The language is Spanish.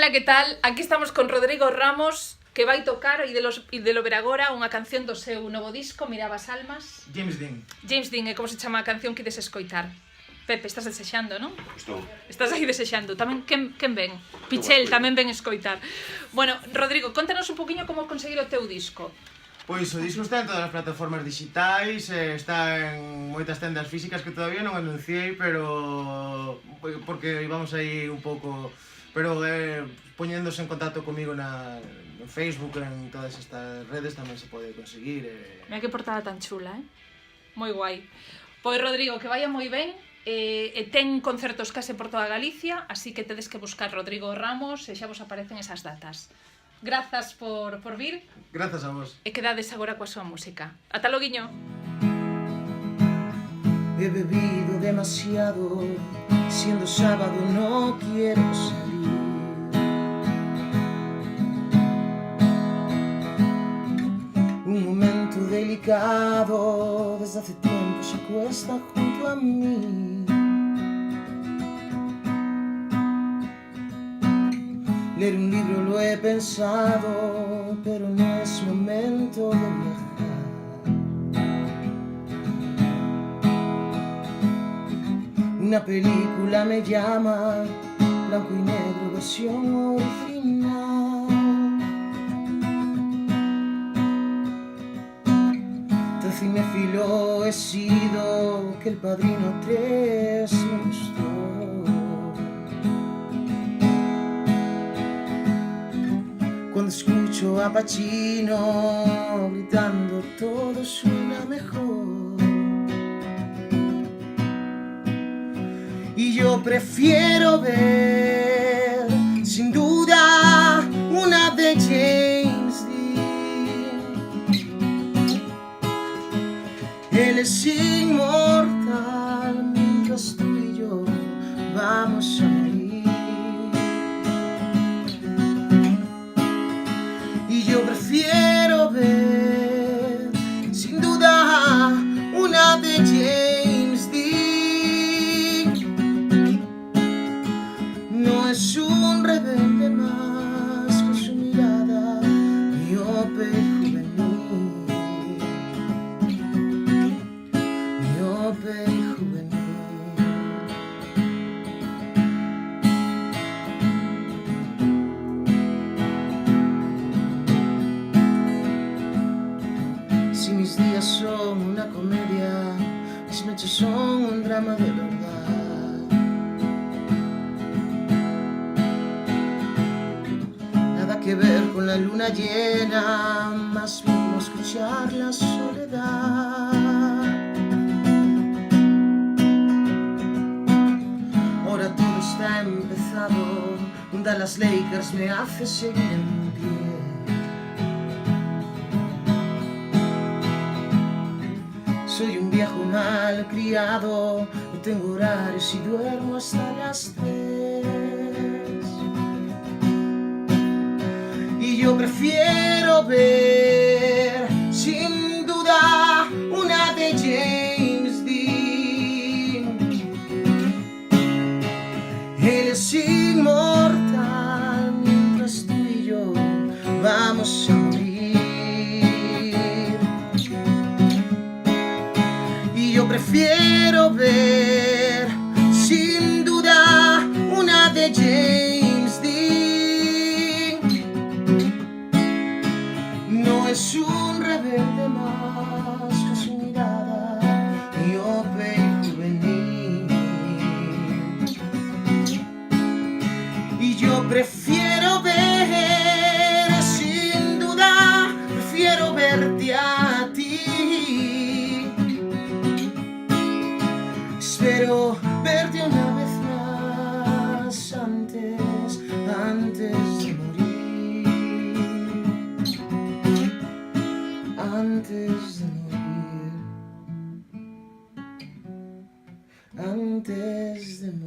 Ola, que tal? Aquí estamos con Rodrigo Ramos, que vai tocar e de lo ver agora unha canción do seu novo disco, Mirabas Almas. James Dean. James Dean, é como se chama a canción que ides escoitar. Pepe, estás desexando, non? Estou. Estás aí desexando. Tamén, quen ven? Pichel tamén ven escoitar. Bueno, Rodrigo, contanos un poquinho como conseguir o teu disco. Pois o disco está en todas as plataformas digitais, está en moitas tendas físicas que todavía non anunciei, pero porque íbamos aí un pouco, pero poñéndose en contacto comigo no Facebook, en todas estas redes tamén se pode conseguir. Mira que portada tan chula, moi guai. Pois Rodrigo, que vaya moi ben. Ten concertos case por toda Galicia, así que tedes que buscar Rodrigo Ramos e xa vos aparecen esas datas. Grazas por vir. Grazas a vos. E quedades agora coa súa música. Ata loguiño. He bebido demasiado, siendo sábado no quiero salir. Un momento delicado, desde hace tiempo se cuesta junto a mí. Leer un libro lo he pensado, pero no es momento de viajar. Una película me llama, blanco y negro, versión original. Tan cinéfilo he sido que El Padrino 3 me gustó. Cuando escucho a Pacino gritando todo suena mejor. Y yo prefiero ver, sin duda, una de James Dean. Él es inmortal mientras tú y yo vamos a morir. Yo prefiero ver, sin duda, una de James Dean. No es un rebelde más con su mirada miope y juvenil. Miope y juvenil. Si mis días son una comedia, mis noches son un drama de verdad. Nada que ver con la luna llena, más bien como escuchar la soledad. Ahora todo está empezado, un Dallas Lakers me hace seguir en pie. Soy un viejo mal criado, no tengo horarios y duermo hasta las 3. Y yo prefiero ver, sin duda, una de James Dean. Él es inmortal mientras tú y yo vamos a morir. Yo prefiero ver, sin duda, una de James Dean. No es un rebelde más con su mirada miope y juvenil. Y yo prefiero ver, sin duda, prefiero verte a ti. Espero verte una vez más antes de morir. Antes de morir. Antes de morir.